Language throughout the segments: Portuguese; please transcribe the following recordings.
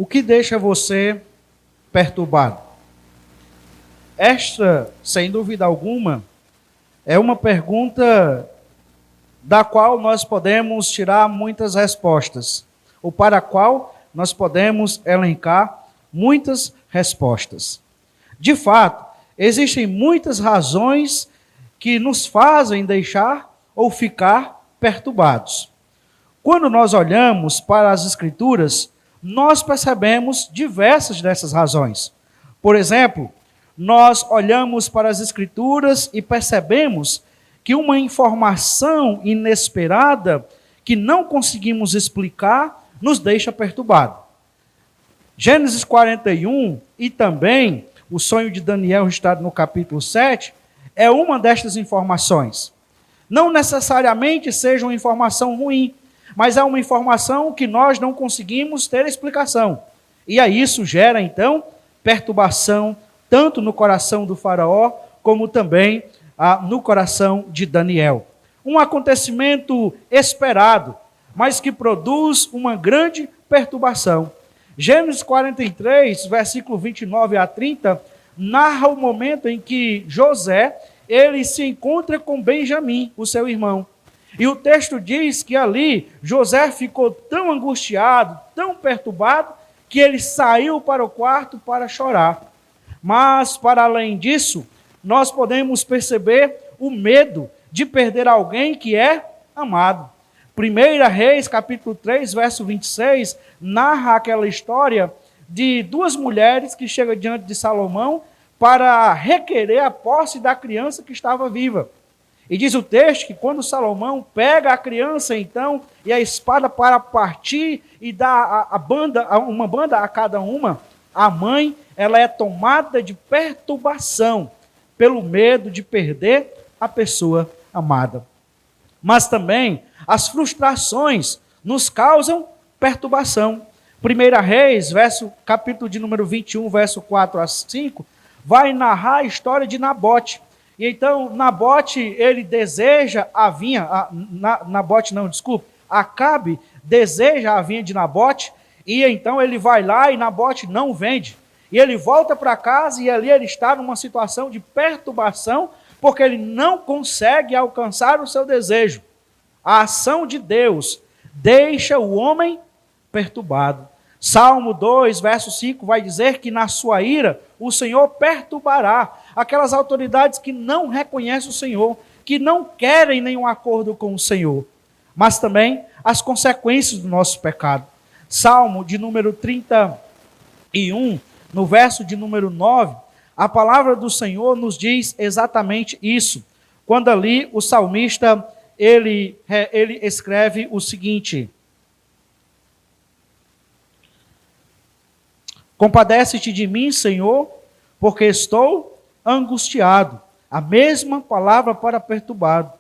O que deixa você perturbado? Esta, sem dúvida alguma, é uma pergunta da qual nós podemos tirar muitas respostas, ou para a qual nós podemos elencar muitas respostas. De fato, existem muitas razões que nos fazem deixar ou ficar perturbados. Quando nós olhamos para as Escrituras, nós percebemos diversas dessas razões. Por exemplo, nós olhamos para as Escrituras e percebemos que uma informação inesperada que não conseguimos explicar nos deixa perturbado. Gênesis 41 e também o sonho de Daniel, registrado no capítulo 7, é uma destas informações. Não necessariamente seja uma informação ruim, mas é uma informação que nós não conseguimos ter explicação. E aí isso gera, então, perturbação, tanto no coração do faraó, como também no coração de Daniel. Um acontecimento esperado, mas que produz uma grande perturbação. Gênesis 43, versículo 29 a 30, narra o momento em que José, ele se encontra com Benjamim, o seu irmão. E o texto diz que ali José ficou tão angustiado, tão perturbado, que ele saiu para o quarto para chorar. Mas, para além disso, nós podemos perceber o medo de perder alguém que é amado. 1 Reis, capítulo 3, verso 26, narra aquela história de duas mulheres que chegam diante de Salomão para requerer a posse da criança que estava viva. E diz o texto que quando Salomão pega a criança, então, e a espada para partir e dá uma banda a cada uma, a mãe, ela é tomada de perturbação pelo medo de perder a pessoa amada. Mas também as frustrações nos causam perturbação. 1 Reis, capítulo de número 21, verso 4 a 5, vai narrar a história de Nabote. E então, Nabote, ele deseja a vinha, Acabe deseja a vinha de Nabote, e então ele vai lá e Nabote não vende. E ele volta para casa e ali ele está numa situação de perturbação, porque ele não consegue alcançar o seu desejo. A ação de Deus deixa o homem perturbado. Salmo 2, verso 5 vai dizer que na sua ira o Senhor perturbará aquelas autoridades que não reconhecem o Senhor, que não querem nenhum acordo com o Senhor, mas também as consequências do nosso pecado. Salmo de número 31, no verso de número 9, a palavra do Senhor nos diz exatamente isso. Quando ali o salmista, ele escreve o seguinte: compadece-te de mim, Senhor, porque estou angustiado. A mesma palavra para perturbado.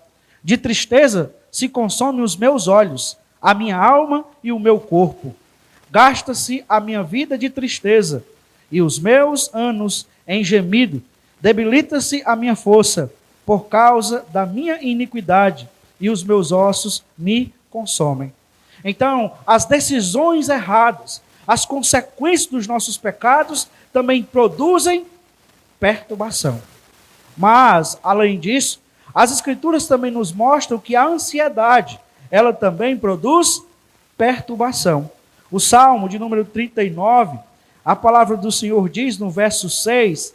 De tristeza se consomem os meus olhos, a minha alma e o meu corpo. Gasta-se a minha vida de tristeza, e os meus anos em gemido. Debilita-se a minha força, por causa da minha iniquidade, e os meus ossos me consomem. Então, as decisões erradas, as consequências dos nossos pecados também produzem perturbação. Mas, além disso, as Escrituras também nos mostram que a ansiedade, ela também produz perturbação. O Salmo de número 39, a palavra do Senhor diz no verso 6,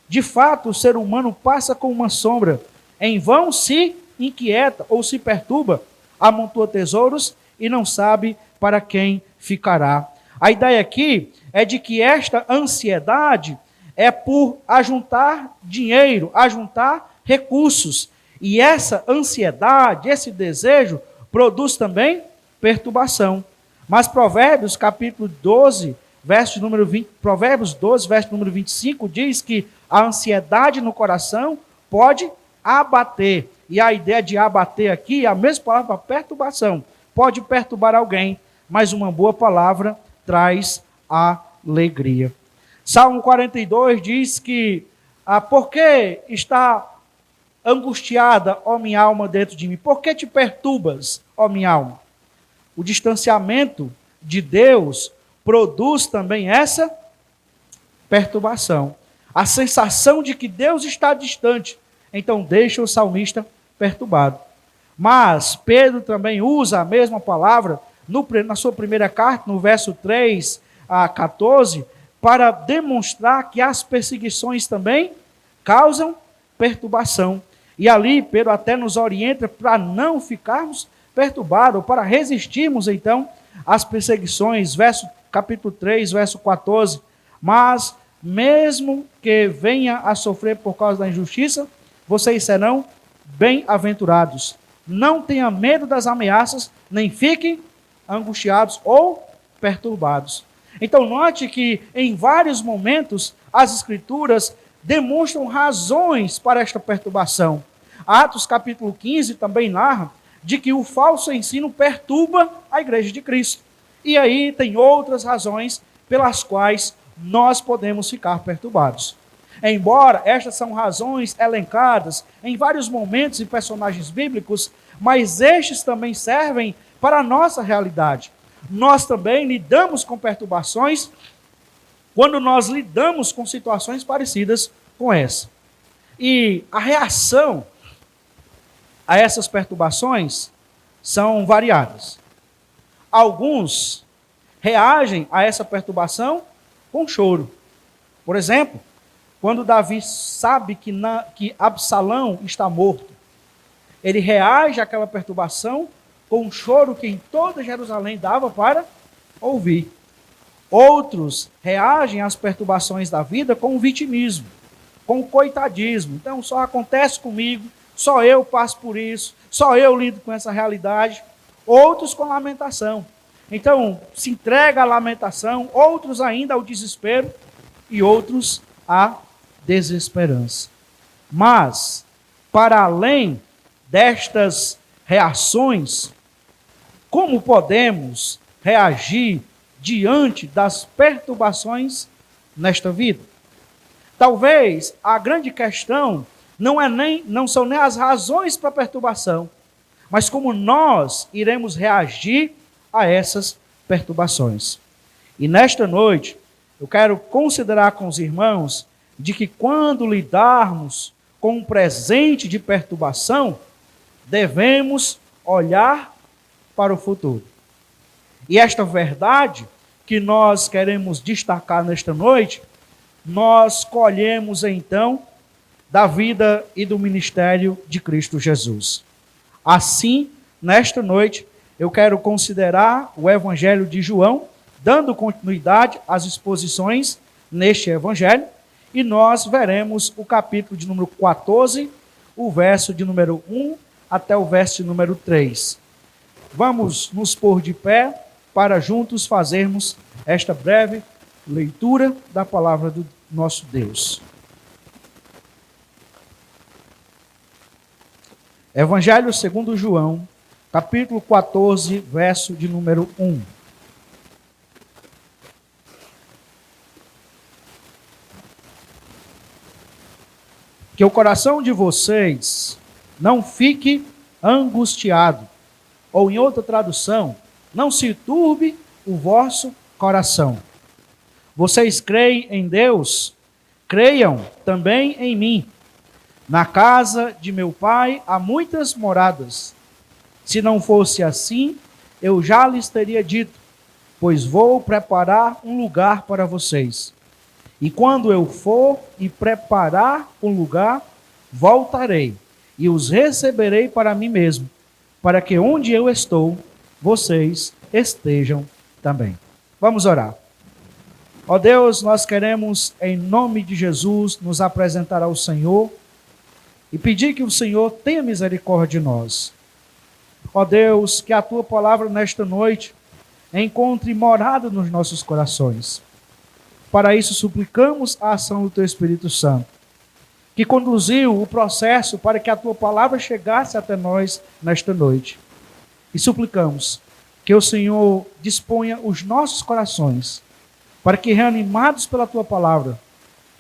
de fato o ser humano passa com uma sombra, em vão se inquieta ou se perturba, amontoa tesouros e não sabe para quem ficará. A ideia aqui é de que esta ansiedade é por ajuntar dinheiro, ajuntar recursos. E essa ansiedade, esse desejo, produz também perturbação. Mas Provérbios, capítulo 12, verso número 20, Provérbios 12, verso número 25, diz que a ansiedade no coração pode abater. E a ideia de abater aqui é a mesma palavra para perturbação. Pode perturbar alguém, mas uma boa palavra traz alegria. Salmo 42 diz que, por que está angustiada, ó minha alma, dentro de mim? Por que te perturbas, ó minha alma? O distanciamento de Deus produz também essa perturbação. A sensação de que Deus está distante, então deixa o salmista perturbado. Mas Pedro também usa a mesma palavra na sua primeira carta, no verso 3 a 14, para demonstrar que as perseguições também causam perturbação. E ali Pedro até nos orienta para não ficarmos perturbados, para resistirmos então às perseguições. Capítulo 3, verso 14. Mas mesmo que venha a sofrer por causa da injustiça, vocês serão bem-aventurados. Não tenha medo das ameaças, nem fiquem angustiados ou perturbados. Então note que em vários momentos as Escrituras demonstram razões para esta perturbação. Atos capítulo 15 também narra de que o falso ensino perturba a igreja de Cristo. E aí tem outras razões pelas quais nós podemos ficar perturbados. Embora estas são razões elencadas em vários momentos e personagens bíblicos, mas estes também servem para a nossa realidade. Nós também lidamos com perturbações quando nós lidamos com situações parecidas com essa. E a reação a essas perturbações são variadas. Alguns reagem a essa perturbação com choro. Por exemplo, quando Davi sabe que Absalão está morto, ele reage àquela perturbação com um choro que em toda Jerusalém dava para ouvir. Outros reagem às perturbações da vida com o vitimismo, com o coitadismo. Então, só acontece comigo, só eu passo por isso, só eu lido com essa realidade. Outros com lamentação. Então, se entrega à lamentação, outros ainda ao desespero e outros à desesperança. Mas, para além destas reações, como podemos reagir diante das perturbações nesta vida? Talvez a grande questão não são nem as razões para a perturbação, mas como nós iremos reagir a essas perturbações. E nesta noite, eu quero considerar com os irmãos de que quando lidarmos com um presente de perturbação, devemos olhar para o futuro. E esta verdade que nós queremos destacar nesta noite, nós colhemos então da vida e do ministério de Cristo Jesus. Assim, nesta noite, eu quero considerar o Evangelho de João, dando continuidade às exposições neste Evangelho, e nós veremos o capítulo de número 14, o verso de número 1 até o verso de número 3. Vamos nos pôr de pé para juntos fazermos esta breve leitura da palavra do nosso Deus. Evangelho segundo João, capítulo 14, verso de número 1. Que o coração de vocês não fique angustiado, ou em outra tradução, não se turbe o vosso coração. Vocês creem em Deus? Creiam também em mim. Na casa de meu Pai há muitas moradas. Se não fosse assim, eu já lhes teria dito, pois vou preparar um lugar para vocês. E quando eu for e preparar um lugar, voltarei e os receberei para mim mesmo, para que onde eu estou, vocês estejam também. Vamos orar. Ó Deus, nós queremos, em nome de Jesus, nos apresentar ao Senhor e pedir que o Senhor tenha misericórdia de nós. Ó Deus, que a Tua palavra nesta noite encontre morada nos nossos corações. Para isso, suplicamos a ação do Teu Espírito Santo, que conduziu o processo para que a Tua palavra chegasse até nós nesta noite. E suplicamos que o Senhor disponha os nossos corações, para que, reanimados pela Tua palavra,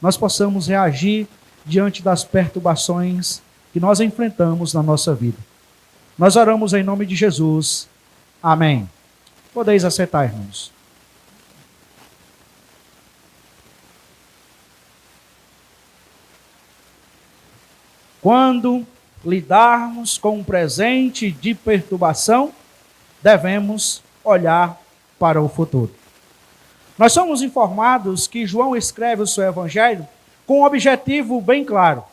nós possamos reagir diante das perturbações que nós enfrentamos na nossa vida. Nós oramos em nome de Jesus. Amém. Podeis aceitar, irmãos. Quando lidarmos com um presente de perturbação, devemos olhar para o futuro. Nós somos informados que João escreve o seu evangelho com um objetivo bem claro.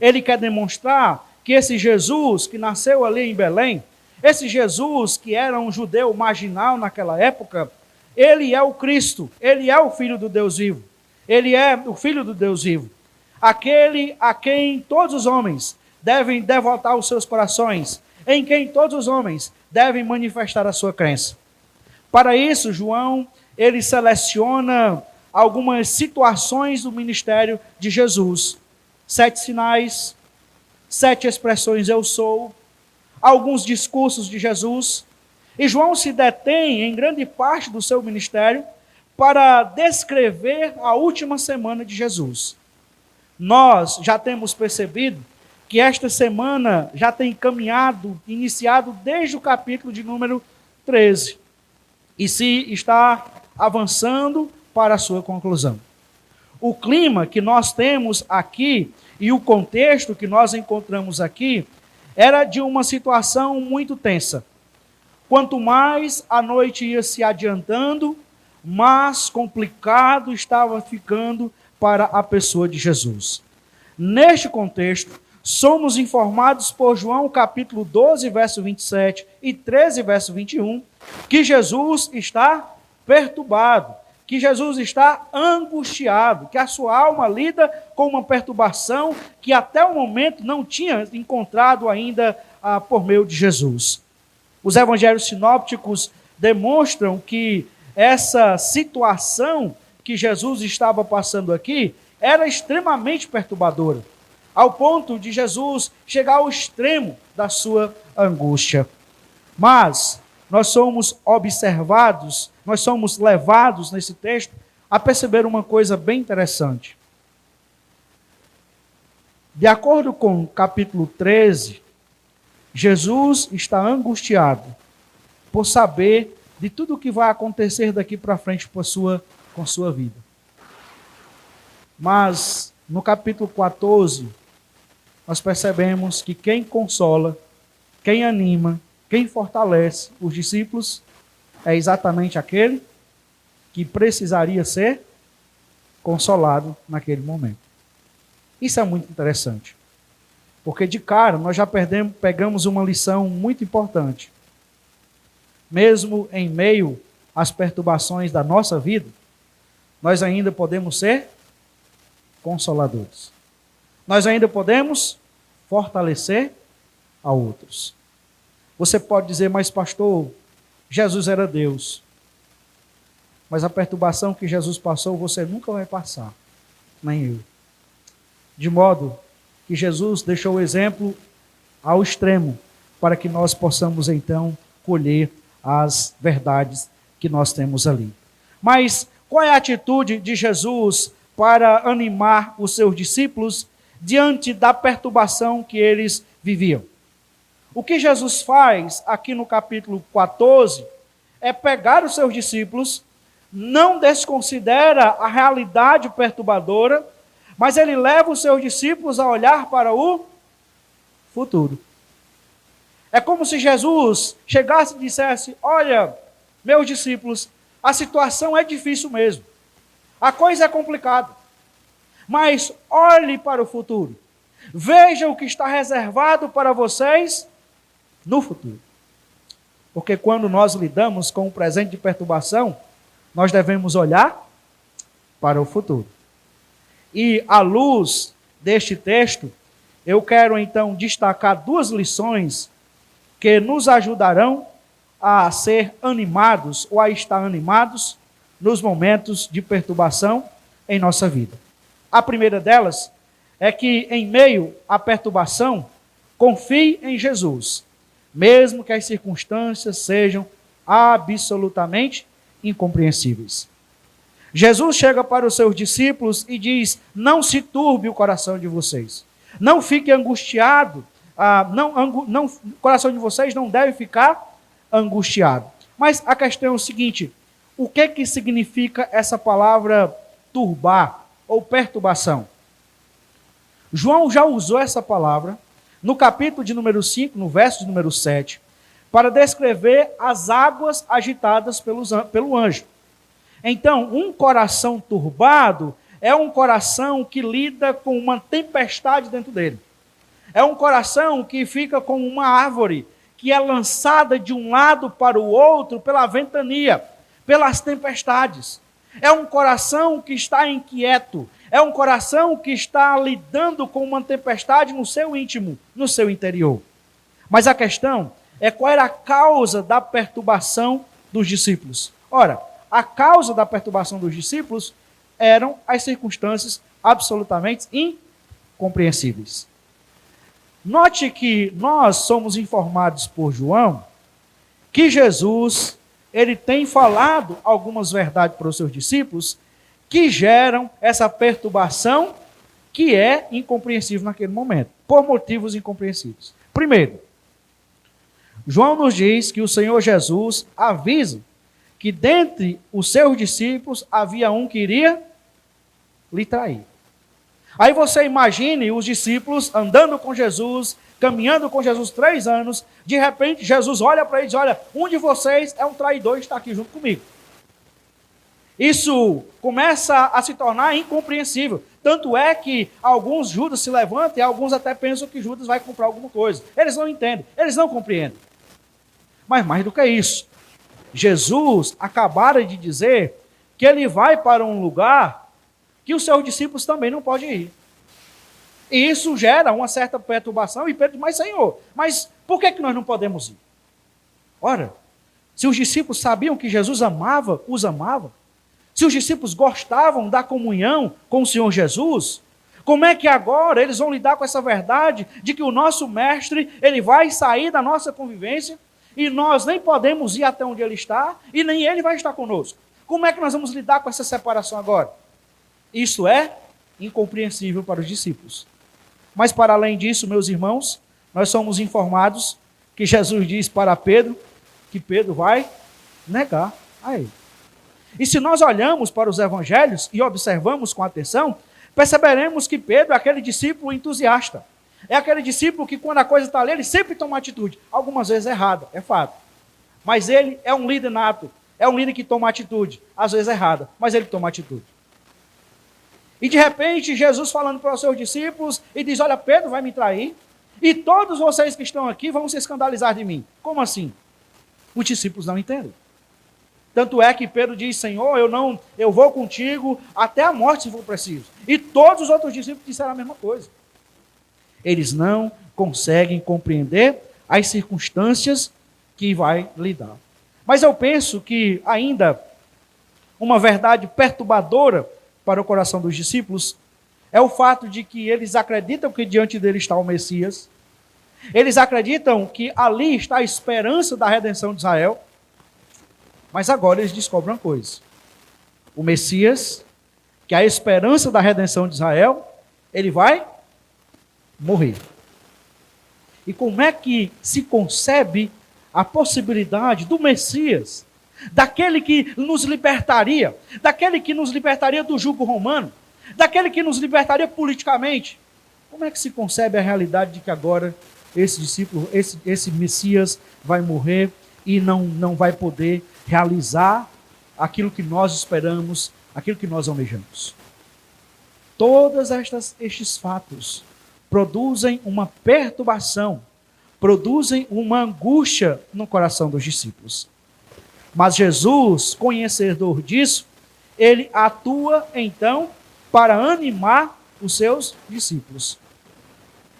Ele quer demonstrar que esse Jesus que nasceu ali em Belém, esse Jesus que era um judeu marginal naquela época, ele é o Cristo, ele é o Filho do Deus vivo. Ele é o Filho do Deus vivo. Aquele a quem todos os homens devem devotar os seus corações, em quem todos os homens devem manifestar a sua crença. Para isso, João, ele seleciona algumas situações do ministério de Jesus. 7 sinais, 7 expressões eu sou, alguns discursos de Jesus. E João se detém em grande parte do seu ministério para descrever a última semana de Jesus. Nós já temos percebido que esta semana já tem iniciado desde o capítulo de número 13. E se está avançando para a sua conclusão. O clima que nós temos aqui e o contexto que nós encontramos aqui era de uma situação muito tensa. Quanto mais a noite ia se adiantando, mais complicado estava ficando para a pessoa de Jesus. Neste contexto, somos informados por João capítulo 12, verso 27 e 13, verso 21, que Jesus está perturbado, que Jesus está angustiado, que a sua alma lida com uma perturbação que até o momento não tinha encontrado ainda por meio de Jesus. Os evangelhos sinópticos demonstram que essa situação que Jesus estava passando aqui era extremamente perturbadora, ao ponto de Jesus chegar ao extremo da sua angústia. Mas nós somos observados, nós somos levados nesse texto a perceber uma coisa bem interessante. De acordo com o capítulo 13, Jesus está angustiado por saber de tudo o que vai acontecer daqui para frente com a sua vida. Mas no capítulo 14, nós percebemos que quem consola, quem anima, quem fortalece os discípulos é exatamente aquele que precisaria ser consolado naquele momento. Isso é muito interessante, porque de cara nós já pegamos uma lição muito importante. Mesmo em meio às perturbações da nossa vida, nós ainda podemos ser consoladores. Nós ainda podemos fortalecer a outros. Você pode dizer, mas pastor, Jesus era Deus. Mas a perturbação que Jesus passou, você nunca vai passar, nem eu. De modo que Jesus deixou o exemplo ao extremo, para que nós possamos então colher as verdades que nós temos ali. Mas qual é a atitude de Jesus para animar os seus discípulos diante da perturbação que eles viviam? O que Jesus faz aqui no capítulo 14 é pegar os seus discípulos, não desconsidera a realidade perturbadora, mas ele leva os seus discípulos a olhar para o futuro. É como se Jesus chegasse e dissesse, olha, meus discípulos, a situação é difícil mesmo. A coisa é complicada. Mas olhe para o futuro. Veja o que está reservado para vocês no futuro. Porque quando nós lidamos com o presente de perturbação, nós devemos olhar para o futuro. E à luz deste texto, eu quero então destacar 2 lições que nos ajudarão a ser animados ou a estar animados nos momentos de perturbação em nossa vida. A primeira delas é que em meio à perturbação, confie em Jesus, mesmo que as circunstâncias sejam absolutamente incompreensíveis. Jesus chega para os seus discípulos e diz, não se turbe o coração de vocês, não fique angustiado, o coração de vocês não deve ficar angustiado. Mas a questão é o seguinte, o que significa essa palavra turbar ou perturbação? João já usou essa palavra no capítulo de número 5, no verso de número 7, para descrever as águas agitadas pelo anjo. Então, um coração turbado é um coração que lida com uma tempestade dentro dele. É um coração que fica como uma árvore que é lançada de um lado para o outro pela ventania, pelas tempestades. É um coração que está inquieto. É um coração que está lidando com uma tempestade no seu íntimo, no seu interior. Mas a questão é qual era a causa da perturbação dos discípulos. Ora, a causa da perturbação dos discípulos eram as circunstâncias absolutamente incompreensíveis. Note que nós somos informados por João que Jesus, ele tem falado algumas verdades para os seus discípulos que geram essa perturbação que é incompreensível naquele momento, por motivos incompreensíveis. Primeiro, João nos diz que o Senhor Jesus avisa que dentre os seus discípulos havia um que iria lhe trair. Aí você imagine os discípulos andando com Jesus, caminhando com Jesus 3 anos, de repente Jesus olha para eles e diz, olha, um de vocês é um traidor e está aqui junto comigo. Isso começa a se tornar incompreensível. Tanto é que alguns Judas se levantam e alguns até pensam que Judas vai comprar alguma coisa. Eles não entendem, eles não compreendem. Mas mais do que isso, Jesus acabara de dizer que ele vai para um lugar que os seus discípulos também não podem ir. E isso gera uma certa perturbação e Pedro diz, mas Senhor, mas por que nós não podemos ir? Ora, se os discípulos sabiam que Jesus os amava, se os discípulos gostavam da comunhão com o Senhor Jesus, como é que agora eles vão lidar com essa verdade de que o nosso mestre, ele vai sair da nossa convivência e nós nem podemos ir até onde ele está e nem ele vai estar conosco? Como é que nós vamos lidar com essa separação agora? Isso é incompreensível para os discípulos. Mas para além disso, meus irmãos, nós somos informados que Jesus diz para Pedro que Pedro vai negar a ele. E se nós olhamos para os evangelhos e observamos com atenção, perceberemos que Pedro é aquele discípulo entusiasta. É aquele discípulo que quando a coisa está ali, ele sempre toma atitude. Algumas vezes errada, é fato. Mas ele é um líder nato. É um líder que toma atitude. Às vezes errada, mas ele toma atitude. E de repente, Jesus falando para os seus discípulos e diz, olha, Pedro vai me trair. E todos vocês que estão aqui vão se escandalizar de mim. Como assim? Os discípulos não entendem. Tanto é que Pedro diz, Senhor, eu vou contigo até a morte se for preciso. E todos os outros discípulos disseram a mesma coisa. Eles não conseguem compreender as circunstâncias que vai lidar. Mas eu penso que ainda uma verdade perturbadora para o coração dos discípulos é o fato de que eles acreditam que diante dele está o Messias. Eles acreditam que ali está a esperança da redenção de Israel. Mas agora eles descobrem uma coisa. O Messias, que é a esperança da redenção de Israel, ele vai morrer. E como é que se concebe a possibilidade do Messias, daquele que nos libertaria, do jugo romano, daquele que nos libertaria politicamente? Como é que se concebe a realidade de que agora esse discípulo, esse Messias vai morrer e não vai poder realizar aquilo que nós esperamos, aquilo que nós almejamos? Todos estes fatos produzem uma perturbação, produzem uma angústia no coração dos discípulos. Mas Jesus, conhecedor disso, ele atua então para animar os seus discípulos.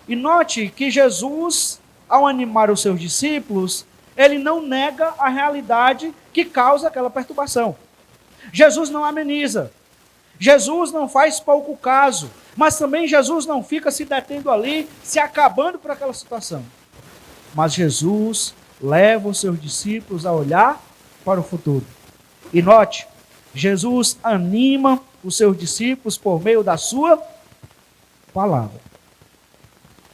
E note que Jesus, ao animar os seus discípulos, ele não nega a realidade que causa aquela perturbação. Jesus não ameniza. Jesus não faz pouco caso. Mas também Jesus não fica se detendo ali, se acabando por aquela situação. Mas Jesus leva os seus discípulos a olhar para o futuro. E note, Jesus anima os seus discípulos por meio da sua palavra.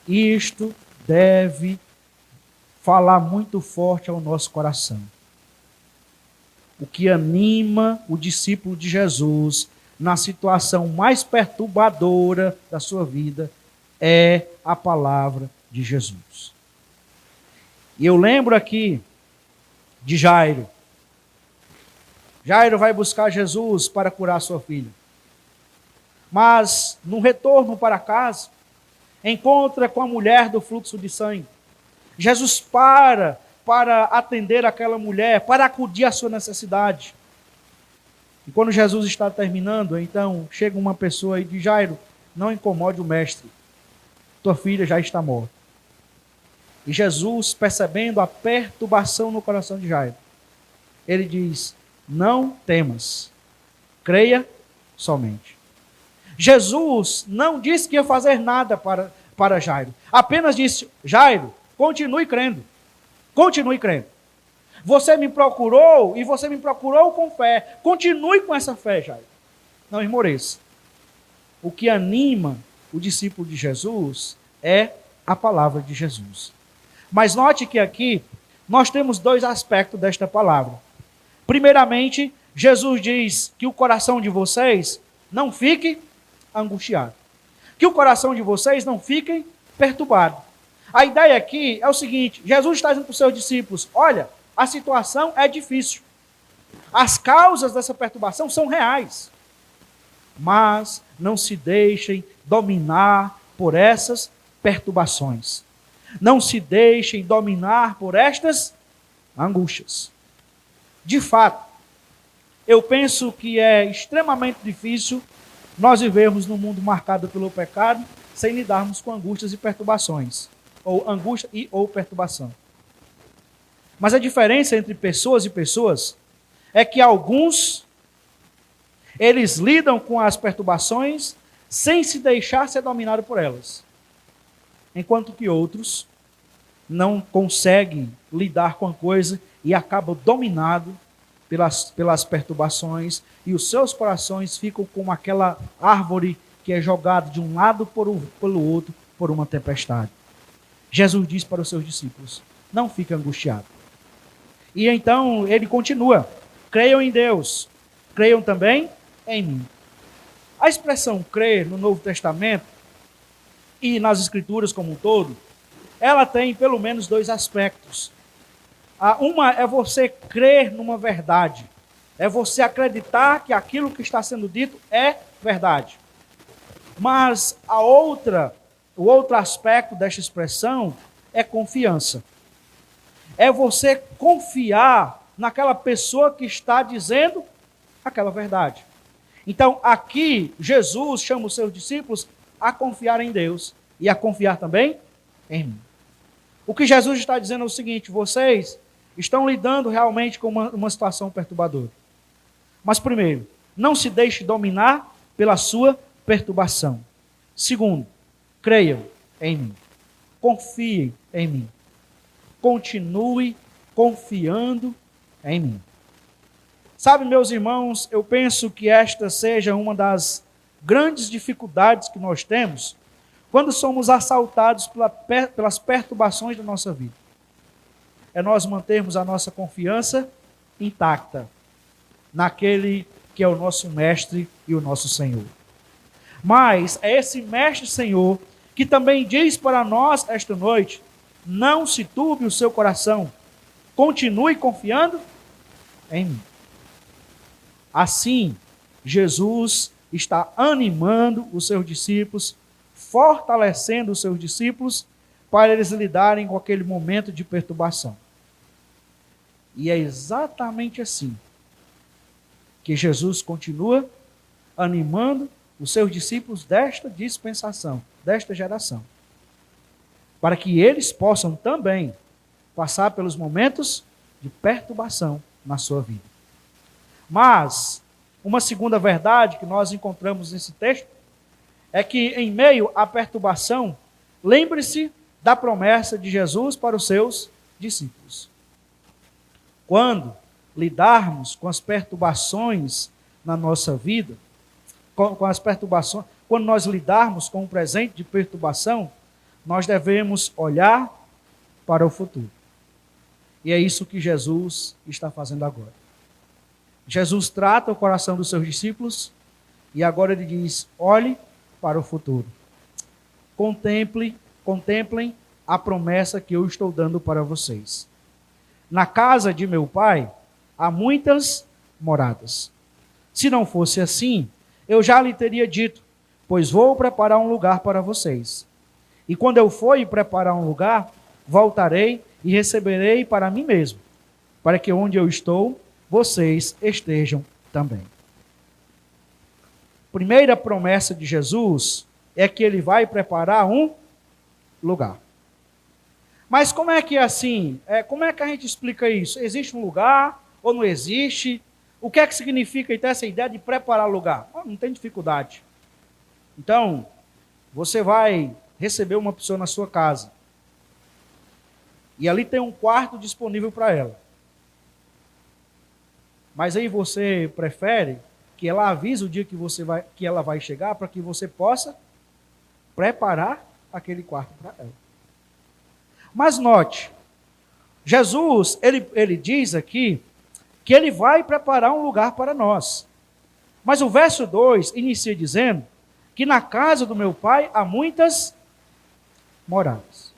Isto deve falar muito forte ao nosso coração. O que anima o discípulo de Jesus na situação mais perturbadora da sua vida é a palavra de Jesus. E eu lembro aqui de Jairo. Jairo vai buscar Jesus para curar sua filha. Mas, no retorno para casa, encontra com a mulher do fluxo de sangue. Jesus para atender aquela mulher, para acudir à sua necessidade. E quando Jesus está terminando, então chega uma pessoa e diz: Jairo, não incomode o mestre, tua filha já está morta. E Jesus, percebendo a perturbação no coração de Jairo, ele diz: não temas, creia somente. Jesus não disse que ia fazer nada para Jairo, apenas disse: Jairo, continue crendo, continue crendo. Você me procurou e você me procurou com fé, continue com essa fé, Jairo, não esmoreça. O que anima o discípulo de Jesus é a palavra de Jesus. Mas note que aqui nós temos dois aspectos desta palavra. Primeiramente, Jesus diz que o coração de vocês não fique angustiado, que o coração de vocês não fique perturbado. A ideia aqui é o seguinte: Jesus está dizendo para os seus discípulos: olha, a situação é difícil, as causas dessa perturbação são reais, mas não se deixem dominar por essas perturbações, não se deixem dominar por estas angústias. De fato, eu penso que é extremamente difícil nós vivermos num mundo marcado pelo pecado sem lidarmos com angústias e perturbações, ou angústia ou perturbação. Mas a diferença entre pessoas e pessoas é que alguns, eles lidam com as perturbações sem se deixar ser dominado por elas, enquanto que outros não conseguem lidar com a coisa e acabam dominados pelas perturbações, e os seus corações ficam como aquela árvore que é jogada de um lado pelo outro por uma tempestade. Jesus diz para os seus discípulos: não fique angustiado. E então ele continua: creiam em Deus, creiam também em mim. A expressão crer no Novo Testamento e nas Escrituras como um todo, ela tem pelo menos dois aspectos. Uma é você crer numa verdade, é você acreditar que aquilo que está sendo dito é verdade. Mas o outro aspecto desta expressão é confiança. É você confiar naquela pessoa que está dizendo aquela verdade. Então, aqui, Jesus chama os seus discípulos a confiar em Deus e a confiar também em mim. O que Jesus está dizendo é o seguinte: vocês estão lidando realmente com uma situação perturbadora. Mas, primeiro, não se deixe dominar pela sua perturbação. Segundo, creiam em mim. Confiem em mim. Continue confiando em mim. Sabe, meus irmãos, eu penso que esta seja uma das grandes dificuldades que nós temos quando somos assaltados pelas perturbações da nossa vida. É nós mantermos a nossa confiança intacta naquele que é o nosso mestre e o nosso Senhor. Mas é esse mestre Senhor que também diz para nós esta noite: não se turbe o seu coração, continue confiando em mim. Assim, Jesus está animando os seus discípulos, fortalecendo os seus discípulos para eles lidarem com aquele momento de perturbação. E é exatamente assim que Jesus continua animando os seus discípulos desta dispensação, desta geração, para que eles possam também passar pelos momentos de perturbação na sua vida. Mas uma segunda verdade que nós encontramos nesse texto é que, em meio à perturbação, lembre-se da promessa de Jesus para os seus discípulos. Quando lidarmos com as perturbações na nossa vida, com as perturbações, quando nós lidarmos com um presente de perturbação, nós devemos olhar para o futuro. E é isso que Jesus está fazendo agora. Jesus trata o coração dos seus discípulos e agora ele diz: olhe para o futuro. contemplem a promessa que eu estou dando para vocês. Na casa de meu pai há muitas moradas. Se não fosse assim, eu já lhe teria dito, pois vou preparar um lugar para vocês. E quando eu for e preparar um lugar, voltarei e receberei para mim mesmo, para que onde eu estou, vocês estejam também. Primeira promessa de Jesus é que ele vai preparar um lugar. Mas como é que é assim? Como é que a gente explica isso? Existe um lugar ou não existe? O que é que significa então essa ideia de preparar lugar? Não tem dificuldade. Então, você vai receber uma pessoa na sua casa. E ali tem um quarto disponível para ela. Mas aí você prefere que ela avise o dia que ela vai chegar para que você possa preparar aquele quarto para ela. Mas note, Jesus, ele diz aqui que ele vai preparar um lugar para nós. Mas o verso 2 inicia dizendo que na casa do meu pai há muitas moradas.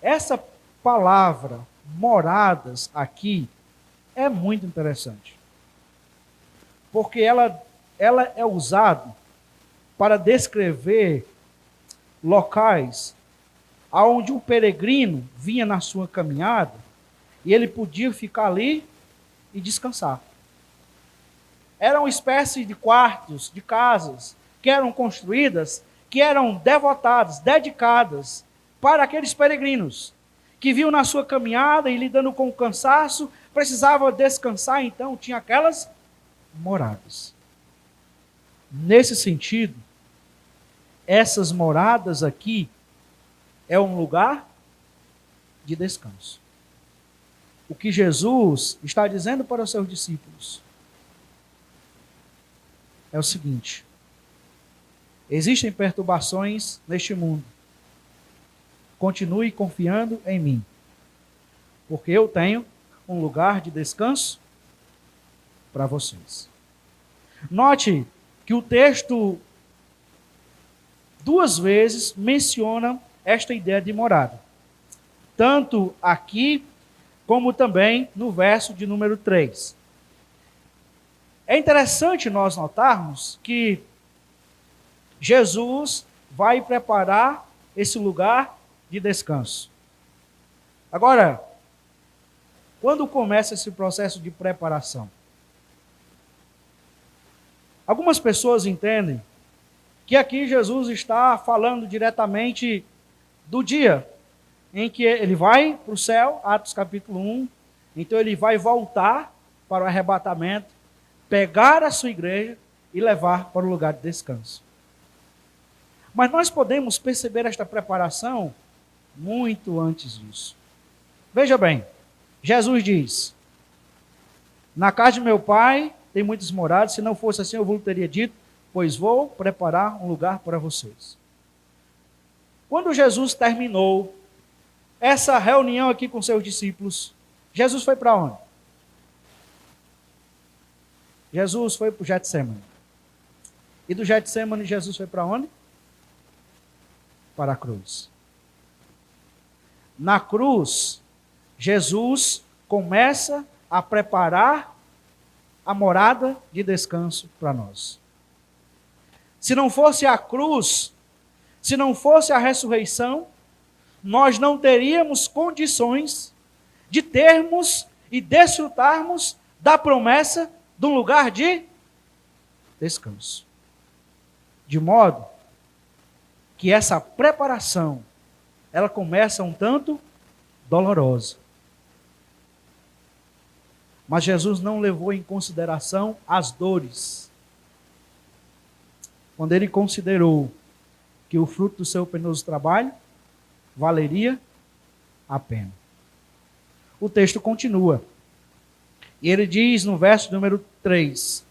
Essa palavra, moradas, aqui, é muito interessante. Porque ela é usada para descrever locais onde um peregrino vinha na sua caminhada e ele podia ficar ali e descansar. Era uma espécie de quartos, de casas, que eram construídas, que eram devotadas, dedicadas para aqueles peregrinos, que viam na sua caminhada e lidando com o cansaço, precisava descansar, então tinha aquelas moradas. Nesse sentido, essas moradas aqui é um lugar de descanso. O que Jesus está dizendo para os seus discípulos é o seguinte: existem perturbações neste mundo. Continue confiando em mim, porque eu tenho um lugar de descanso para vocês. Note que o texto 2 vezes menciona esta ideia de morada. Tanto aqui, como também no verso de número 3. É interessante nós notarmos que Jesus vai preparar esse lugar de descanso. Agora, quando começa esse processo de preparação? Algumas pessoas entendem que aqui Jesus está falando diretamente do dia em que ele vai para o céu, Atos capítulo 1, então ele vai voltar para o arrebatamento, pegar a sua igreja e levar para o lugar de descanso. Mas nós podemos perceber esta preparação muito antes disso. Veja bem, Jesus diz: na casa de meu pai tem muitas moradas, se não fosse assim eu vos teria dito, pois vou preparar um lugar para vocês. Quando Jesus terminou essa reunião aqui com seus discípulos, Jesus foi para onde? Jesus foi para o Getsemane. E do Getsemane, Jesus foi para onde? Para a cruz. Na cruz, Jesus começa a preparar a morada de descanso para nós. Se não fosse a cruz, se não fosse a ressurreição, nós não teríamos condições de termos e desfrutarmos da promessa de um lugar de descanso. De modo que essa preparação, ela começa um tanto dolorosa. Mas Jesus não levou em consideração as dores. Quando ele considerou que o fruto do seu penoso trabalho valeria a pena. O texto continua. E ele diz no verso número 3: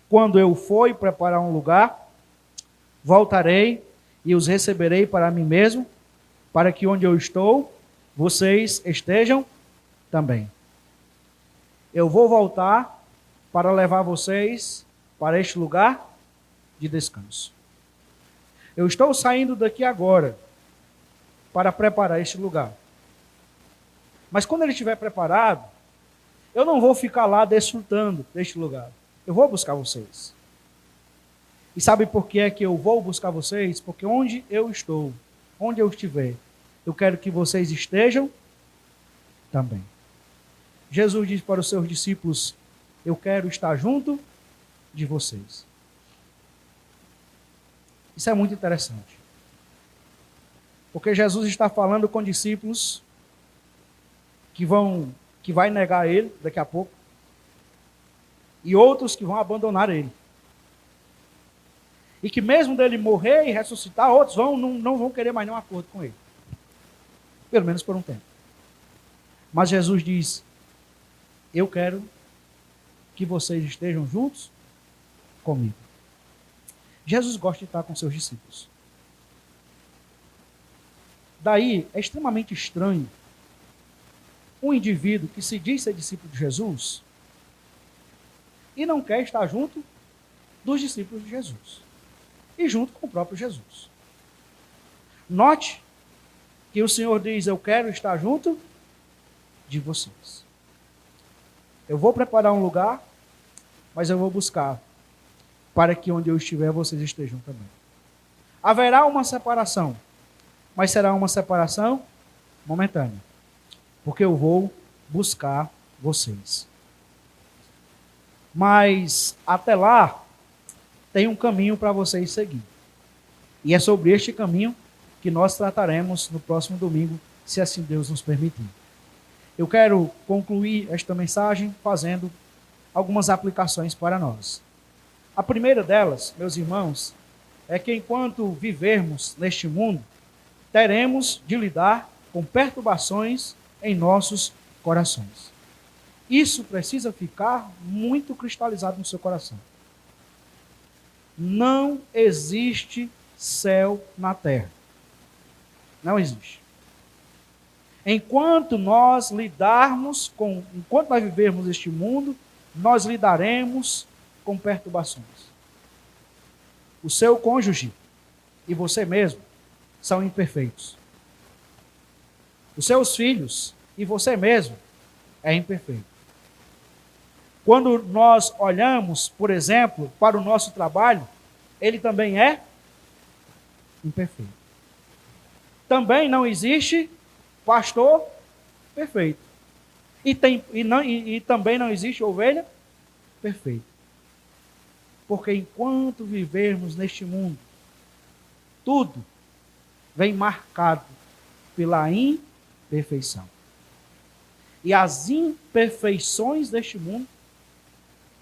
quando eu for preparar um lugar, voltarei e os receberei para mim mesmo, para que onde eu estou, vocês estejam também. Eu vou voltar para levar vocês para este lugar de descanso. Eu estou saindo daqui agora para preparar este lugar. Mas quando ele estiver preparado, eu não vou ficar lá desfrutando deste lugar. Eu vou buscar vocês. E sabe por que é que eu vou buscar vocês? Porque onde eu estou, onde eu estiver, eu quero que vocês estejam também. Jesus disse para os seus discípulos: eu quero estar junto de vocês. Isso é muito interessante. Porque Jesus está falando com discípulos que vai negar ele daqui a pouco, e outros que vão abandonar ele. E que mesmo dele morrer e ressuscitar, outros não vão querer mais nenhum acordo com ele. Pelo menos por um tempo. Mas Jesus diz: eu quero que vocês estejam juntos comigo. Jesus gosta de estar com seus discípulos. Daí é extremamente estranho um indivíduo que se diz ser discípulo de Jesus e não quer estar junto dos discípulos de Jesus e junto com o próprio Jesus. Note que o Senhor diz: eu quero estar junto de vocês. Eu vou preparar um lugar, mas eu vou buscar para que onde eu estiver vocês estejam também. Haverá uma separação, mas será uma separação momentânea, porque eu vou buscar vocês. Mas até lá tem um caminho para vocês seguir. E é sobre este caminho que nós trataremos no próximo domingo, se assim Deus nos permitir. Eu quero concluir esta mensagem fazendo algumas aplicações para nós. A primeira delas, meus irmãos, é que enquanto vivermos neste mundo, teremos de lidar com perturbações em nossos corações. Isso precisa ficar muito cristalizado no seu coração. Não existe céu na terra. Não existe. Enquanto nós vivermos este mundo, nós lidaremos com perturbações. O seu cônjuge e você mesmo são imperfeitos. Os seus filhos e você mesmo é imperfeito. Quando nós olhamos, por exemplo, para o nosso trabalho, ele também é imperfeito. Também não existe pastor perfeito. E também não existe ovelha perfeita. Porque enquanto vivermos neste mundo, tudo vem marcado pela imperfeição. E as imperfeições deste mundo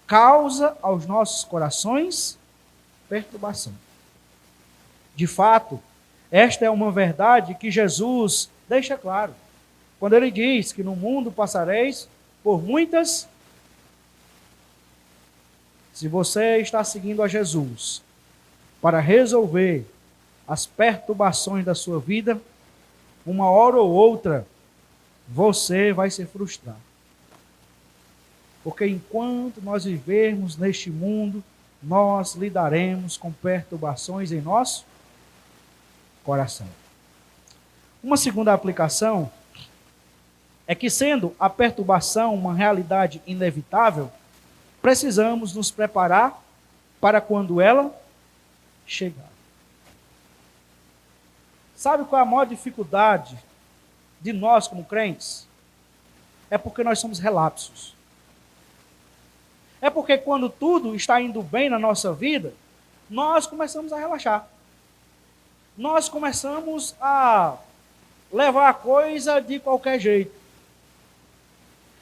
causam aos nossos corações perturbação. De fato, esta é uma verdade que Jesus deixa claro, quando ele diz que no mundo passareis por muitas. Se você está seguindo a Jesus para resolver as perturbações da sua vida, uma hora ou outra, você vai se frustrar. Porque enquanto nós vivermos neste mundo, nós lidaremos com perturbações em nosso coração. Uma segunda aplicação é que, sendo a perturbação uma realidade inevitável, precisamos nos preparar para quando ela chegar. Sabe qual é a maior dificuldade de nós como crentes? É porque nós somos relapsos. É porque quando tudo está indo bem na nossa vida, nós começamos a relaxar. Nós começamos a levar a coisa de qualquer jeito.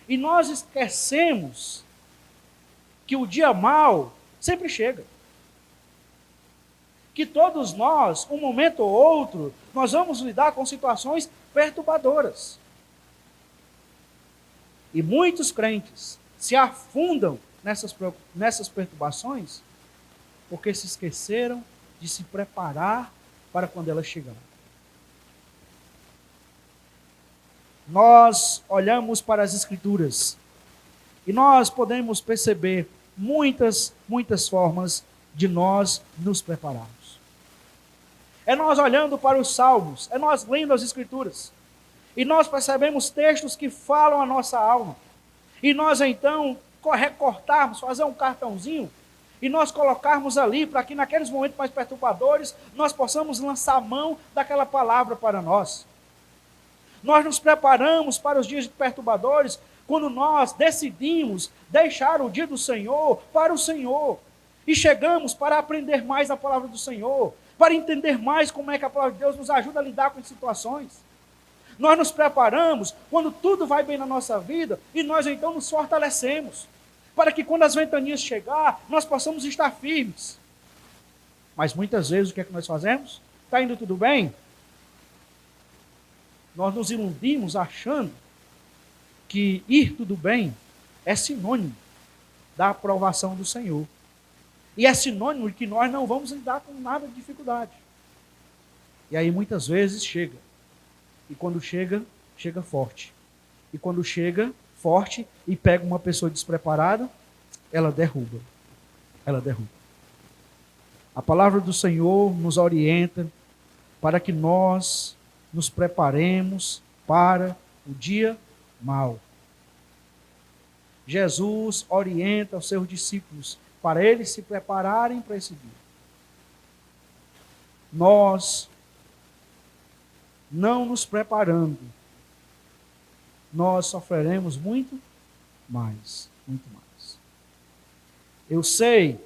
E nós esquecemos que o dia mau sempre chega. Que todos nós, um momento ou outro, nós vamos lidar com situações perturbadoras. E muitos crentes se afundam nessas perturbações porque se esqueceram de se preparar para quando elas chegarem. Nós olhamos para as Escrituras e nós podemos perceber muitas formas de nós nos prepararmos. É nós olhando para os salmos, é nós lendo as escrituras. E nós percebemos textos que falam a nossa alma. E nós então recortarmos, fazer um cartãozinho, e nós colocarmos ali, para que naqueles momentos mais perturbadores, nós possamos lançar mão daquela palavra para nós. Nós nos preparamos para os dias perturbadores, quando nós decidimos deixar o dia do Senhor para o Senhor. E chegamos para aprender mais a palavra do Senhor, para entender mais como é que a palavra de Deus nos ajuda a lidar com as situações. Nós nos preparamos quando tudo vai bem na nossa vida e nós então nos fortalecemos, para que quando as ventanias chegar, nós possamos estar firmes. Mas muitas vezes o que é que nós fazemos? Está indo tudo bem? Nós nos iludimos achando que ir tudo bem é sinônimo da aprovação do Senhor. E é sinônimo de que nós não vamos lidar com nada de dificuldade. E aí muitas vezes chega. E quando chega, chega forte. E quando chega forte e pega uma pessoa despreparada, ela derruba. Ela derruba. A palavra do Senhor nos orienta para que nós nos preparemos para o dia mau. Jesus orienta os seus discípulos para eles se prepararem para esse dia. Nós, não nos preparando, nós sofreremos muito mais, muito mais. Eu sei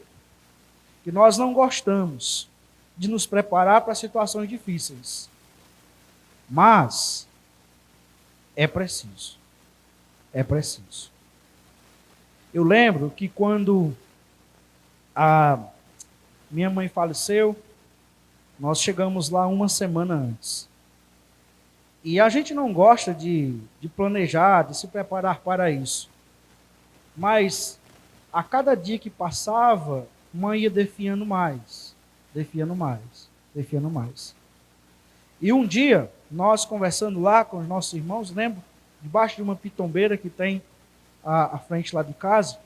que nós não gostamos de nos preparar para situações difíceis, mas é preciso. É preciso. Eu lembro que quando a minha mãe faleceu, nós chegamos lá uma semana antes. E a gente não gosta de planejar, de se preparar para isso. Mas a cada dia que passava, mãe ia definhando mais, definhando mais, definhando mais. E um dia, nós conversando lá com os nossos irmãos, lembro, debaixo de uma pitombeira que tem à frente lá de casa.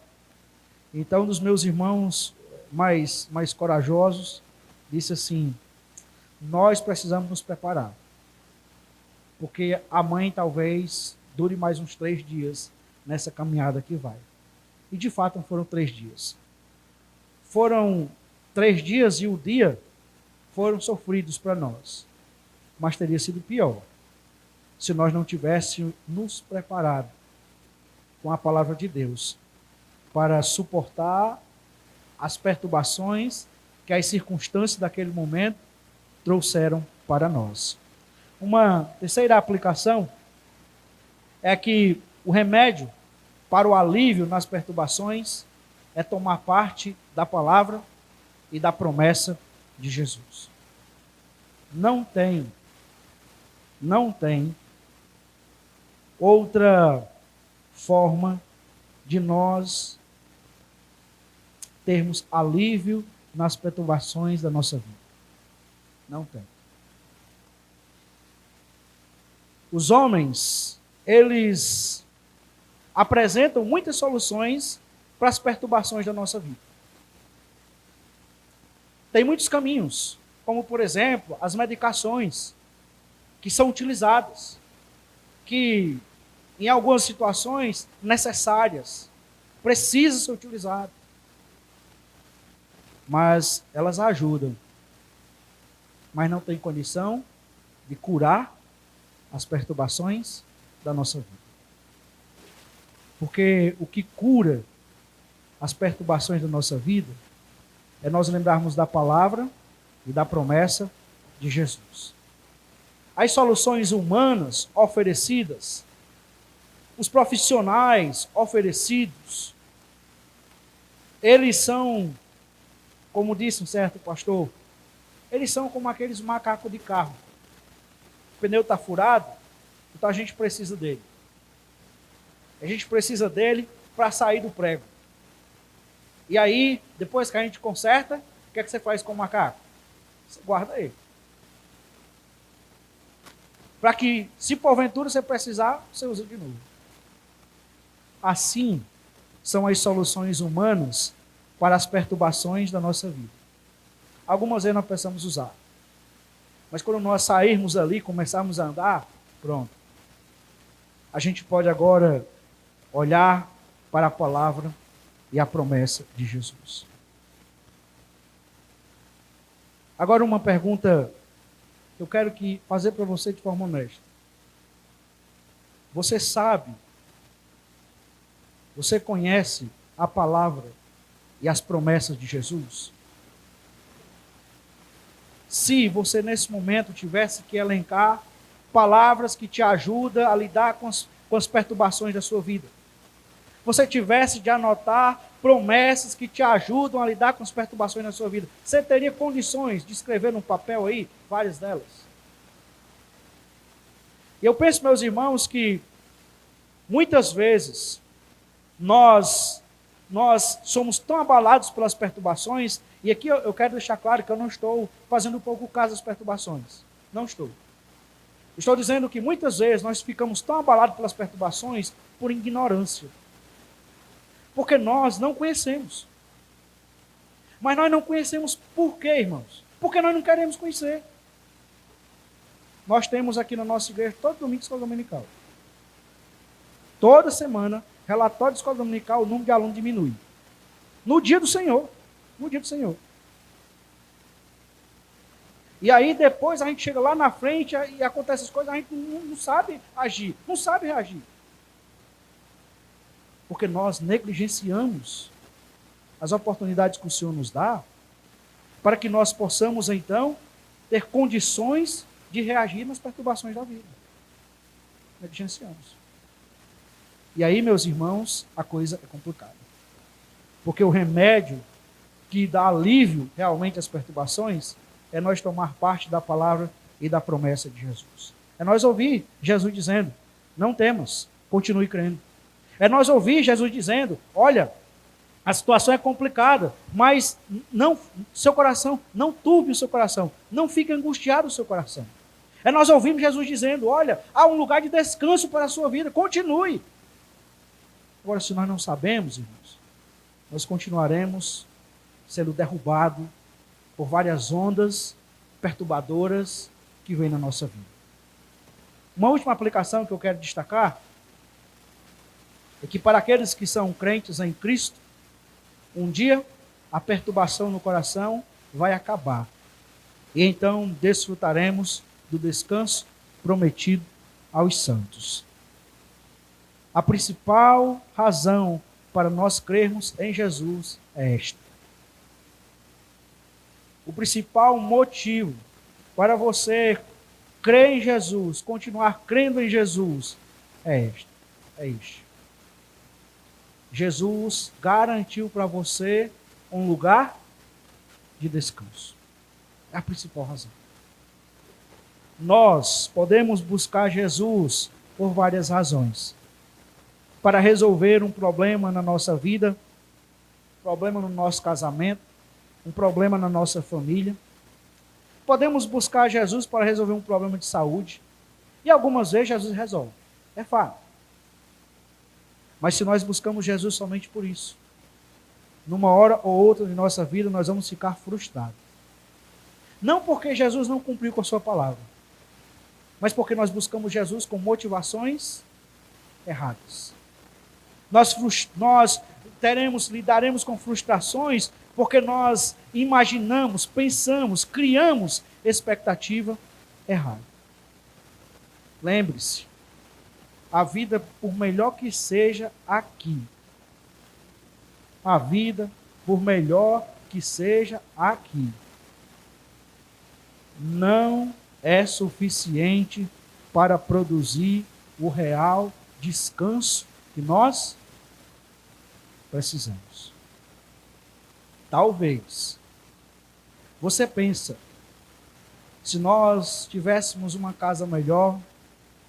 Então, um dos meus irmãos mais corajosos disse assim: nós precisamos nos preparar, porque a mãe talvez dure mais uns 3 dias nessa caminhada que vai. E de fato foram 3 dias. Foram 3 dias e o dia foram sofridos para nós. Mas teria sido pior se nós não tivéssemos nos preparado com a palavra de Deus para suportar as perturbações que as circunstâncias daquele momento trouxeram para nós. Uma terceira aplicação é que o remédio para o alívio nas perturbações é tomar parte da palavra e da promessa de Jesus. Não tem outra forma de nós termos alívio nas perturbações da nossa vida. Não tem. Os homens, eles apresentam muitas soluções para as perturbações da nossa vida. Tem muitos caminhos, como por exemplo, as medicações que são utilizadas, que em algumas situações necessárias, precisam ser utilizadas. Mas elas ajudam, mas não tem condição de curar as perturbações da nossa vida. Porque o que cura as perturbações da nossa vida é nós lembrarmos da palavra e da promessa de Jesus. As soluções humanas oferecidas, os profissionais oferecidos, eles são, como disse um certo pastor, eles são como aqueles macacos de carro. O pneu está furado, então a gente precisa dele. A gente precisa dele para sair do prego. E aí, depois que a gente conserta, o que é que você faz com o macaco? Você guarda ele. Para que, se porventura você precisar, você usa de novo. Assim são as soluções humanas para as perturbações da nossa vida. Algumas vezes nós precisamos usar. Mas quando nós sairmos ali, começarmos a andar, pronto. A gente pode agora olhar para a palavra e a promessa de Jesus. Agora uma pergunta que eu quero fazer para você de forma honesta. Você sabe, você conhece a palavra e as promessas de Jesus? Se você nesse momento tivesse que elencar palavras que te ajudam a lidar com as perturbações da sua vida, você tivesse de anotar promessas que te ajudam a lidar com as perturbações da sua vida, você teria condições de escrever no papel aí várias delas? E eu penso, meus irmãos, que muitas vezes nós somos tão abalados pelas perturbações, e aqui eu quero deixar claro que eu não estou fazendo pouco caso das perturbações. Não estou. Estou dizendo que muitas vezes nós ficamos tão abalados pelas perturbações por ignorância. Porque nós não conhecemos. Mas nós não conhecemos por quê, irmãos? Porque nós não queremos conhecer. Nós temos aqui na nossa igreja todo domingo escola dominical. Toda semana, relatório de escola dominical, o número de alunos diminui. No dia do Senhor. No dia do Senhor. E aí depois a gente chega lá na frente e acontece essas coisas, a gente não sabe agir, não sabe reagir. Porque nós negligenciamos as oportunidades que o Senhor nos dá para que nós possamos então ter condições de reagir nas perturbações da vida. Negligenciamos. E aí, meus irmãos, a coisa é complicada. Porque o remédio que dá alívio realmente às perturbações é nós tomar parte da palavra e da promessa de Jesus. É nós ouvir Jesus dizendo, não temas, continue crendo. É nós ouvir Jesus dizendo, olha, a situação é complicada, mas não, seu coração, não turbe o seu coração, não fique angustiado o seu coração. É nós ouvirmos Jesus dizendo, olha, há um lugar de descanso para a sua vida, continue. Agora, se nós não sabemos, irmãos, nós continuaremos sendo derrubados por várias ondas perturbadoras que vêm na nossa vida. Uma última aplicação que eu quero destacar é que para aqueles que são crentes em Cristo, um dia a perturbação no coração vai acabar. E então desfrutaremos do descanso prometido aos santos. A principal razão para nós crermos em Jesus é esta. O principal motivo para você crer em Jesus, continuar crendo em Jesus, é este. Jesus garantiu para você um lugar de descanso. É a principal razão. Nós podemos buscar Jesus por várias razões. Para resolver um problema na nossa vida, um problema no nosso casamento, um problema na nossa família. Podemos buscar Jesus para resolver um problema de saúde. E algumas vezes Jesus resolve. É fato. Mas se nós buscamos Jesus somente por isso, numa hora ou outra de nossa vida, nós vamos ficar frustrados. Não porque Jesus não cumpriu com a sua palavra, mas porque nós buscamos Jesus com motivações erradas. Nós lidaremos com frustrações porque nós imaginamos, pensamos, criamos expectativa errada. Lembre-se, a vida, por melhor que seja aqui, a vida, por melhor que seja aqui, não é suficiente para produzir o real descanso que nós precisamos. Talvez. Você pensa, se nós tivéssemos uma casa melhor,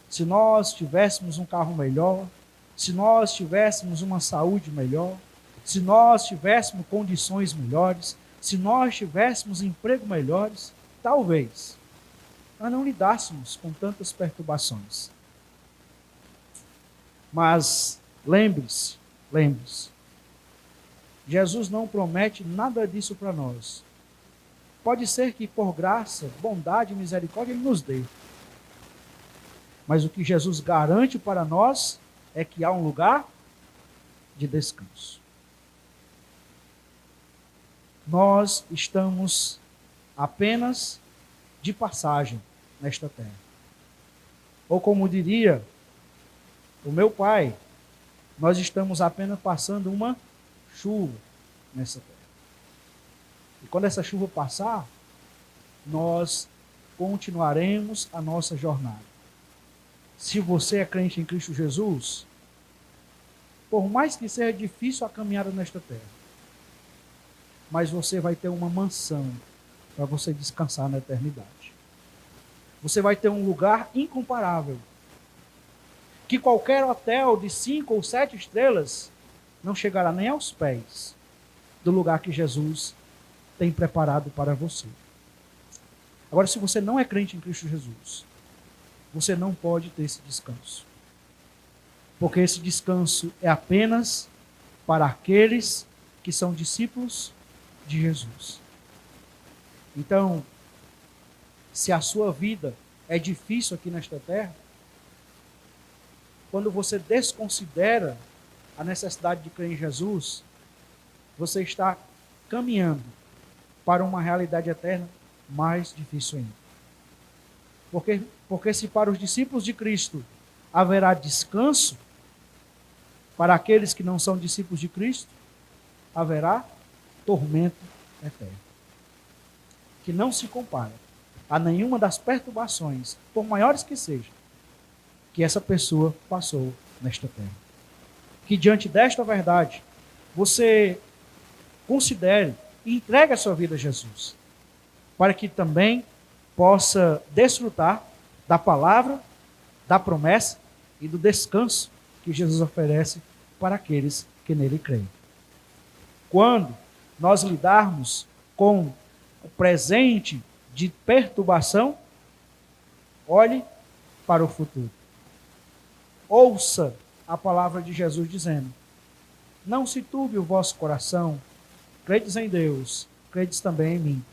se nós tivéssemos um carro melhor, se nós tivéssemos uma saúde melhor, se nós tivéssemos condições melhores, se nós tivéssemos emprego melhores, talvez nós não lidássemos com tantas perturbações. Mas lembre-se, Jesus não promete nada disso para nós. Pode ser que por graça, bondade e misericórdia Ele nos dê. Mas o que Jesus garante para nós é que há um lugar de descanso. Nós estamos apenas de passagem nesta terra. Ou como diria o meu pai, nós estamos apenas passando uma chuva nessa terra. E quando essa chuva passar, nós continuaremos a nossa jornada. Se você é crente em Cristo Jesus, por mais que seja difícil a caminhada nesta terra, mas você vai ter uma mansão para você descansar na eternidade. Você vai ter um lugar incomparável, que qualquer hotel de 5 ou 7 estrelas não chegará nem aos pés do lugar que Jesus tem preparado para você. Agora, se você não é crente em Cristo Jesus, você não pode ter esse descanso. Porque esse descanso é apenas para aqueles que são discípulos de Jesus. Então, se a sua vida é difícil aqui nesta terra, quando você desconsidera a necessidade de crer em Jesus, você está caminhando para uma realidade eterna mais difícil ainda. Porque se para os discípulos de Cristo haverá descanso, para aqueles que não são discípulos de Cristo, haverá tormento eterno, que não se compara a nenhuma das perturbações, por maiores que sejam, que essa pessoa passou nesta terra. Que diante desta verdade, você considere e entregue a sua vida a Jesus, para que também possa desfrutar da palavra, da promessa e do descanso que Jesus oferece para aqueles que nele creem. Quando nós lidarmos com o presente de perturbação, olhe para o futuro. Ouça a palavra de Jesus dizendo: não se turbe o vosso coração, credes em Deus, credes também em mim.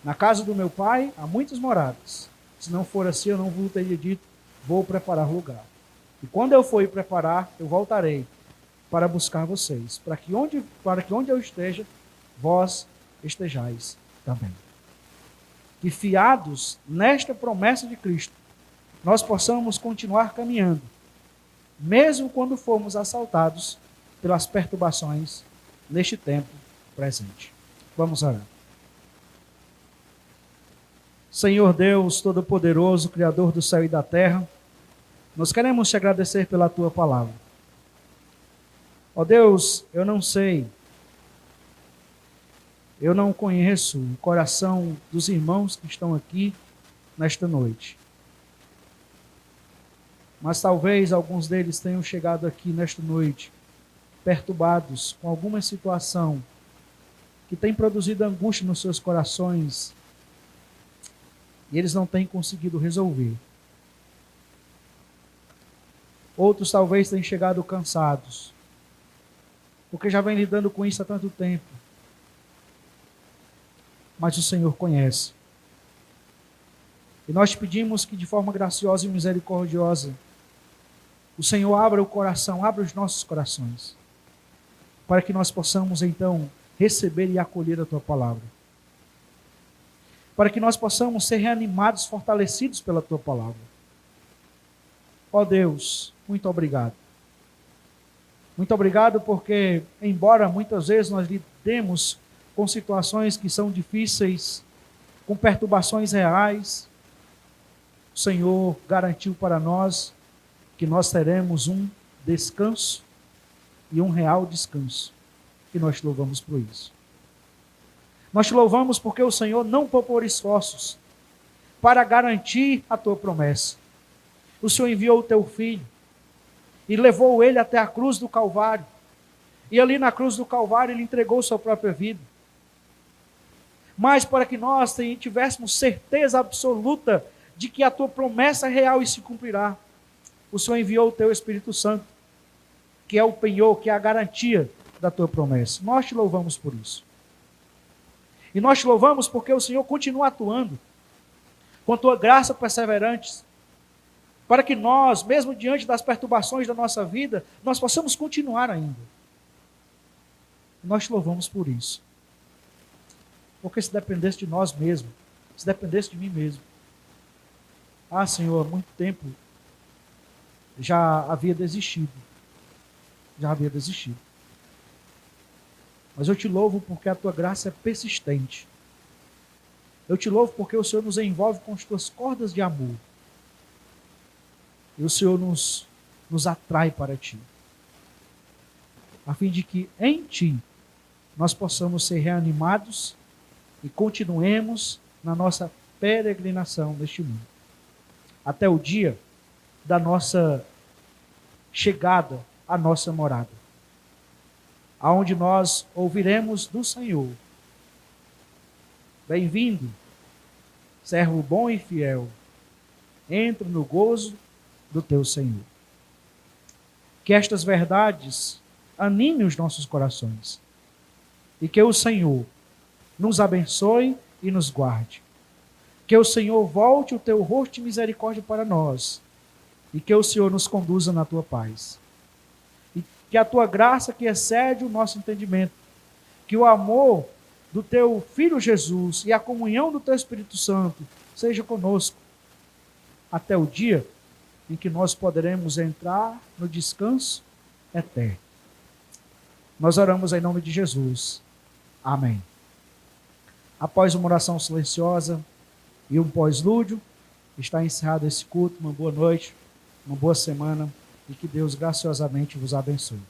Na casa do meu pai há muitas moradas. Se não for assim, eu não vos teria dito, vou preparar lugar. E quando eu for preparar, eu voltarei para buscar vocês, para que onde eu esteja, vós estejais também. Que fiados nesta promessa de Cristo, nós possamos continuar caminhando, mesmo quando formos assaltados pelas perturbações neste tempo presente. Vamos orar. Senhor Deus Todo-Poderoso, Criador do céu e da terra, nós queremos te agradecer pela tua palavra. Ó Deus, eu não sei, eu não conheço o coração dos irmãos que estão aqui nesta noite. Mas talvez alguns deles tenham chegado aqui nesta noite perturbados com alguma situação que tem produzido angústia nos seus corações e eles não têm conseguido resolver. Outros talvez tenham chegado cansados, porque já vem lidando com isso há tanto tempo. Mas o Senhor conhece. E nós te pedimos que de forma graciosa e misericordiosa, o Senhor abra o coração, abra os nossos corações, para que nós possamos então receber e acolher a tua palavra. Para que nós possamos ser reanimados, fortalecidos pela tua palavra. Ó Deus, muito obrigado. Muito obrigado porque, embora muitas vezes nós lidemos com situações que são difíceis, com perturbações reais, o Senhor garantiu para nós que nós teremos um descanso e um real descanso. E nós te louvamos por isso. Nós te louvamos porque o Senhor não poupou esforços para garantir a tua promessa. O Senhor enviou o teu filho e levou ele até a cruz do Calvário. E ali na cruz do Calvário ele entregou sua própria vida. Mas para que nós tivéssemos certeza absoluta de que a tua promessa é real e se cumprirá, o Senhor enviou o teu Espírito Santo, que é o penhor, que é a garantia da tua promessa. Nós te louvamos por isso. E nós te louvamos porque o Senhor continua atuando com a tua graça perseverante, para que nós, mesmo diante das perturbações da nossa vida, nós possamos continuar ainda. Nós te louvamos por isso. Porque se dependesse de nós mesmos, se dependesse de mim mesmo, Senhor, há muito tempo já havia desistido. Mas eu te louvo porque a tua graça é persistente. Eu te louvo porque o Senhor nos envolve com as tuas cordas de amor. E o Senhor nos atrai para ti. A fim de que em ti nós possamos ser reanimados e continuemos na nossa peregrinação neste mundo. Até o dia da nossa chegada à nossa morada, aonde nós ouviremos do Senhor: bem-vindo, servo bom e fiel, entra no gozo do teu Senhor. Que estas verdades animem os nossos corações e que o Senhor nos abençoe e nos guarde. Que o Senhor volte o teu rosto de misericórdia para nós e que o Senhor nos conduza na tua paz. E que a tua graça, que excede o nosso entendimento, que o amor do teu Filho Jesus e a comunhão do teu Espírito Santo seja conosco até o dia em que nós poderemos entrar no descanso eterno. Nós oramos em nome de Jesus. Amém. Após uma oração silenciosa e um pós-lúdio, está encerrado esse culto. Uma boa noite, uma boa semana e que Deus graciosamente vos abençoe.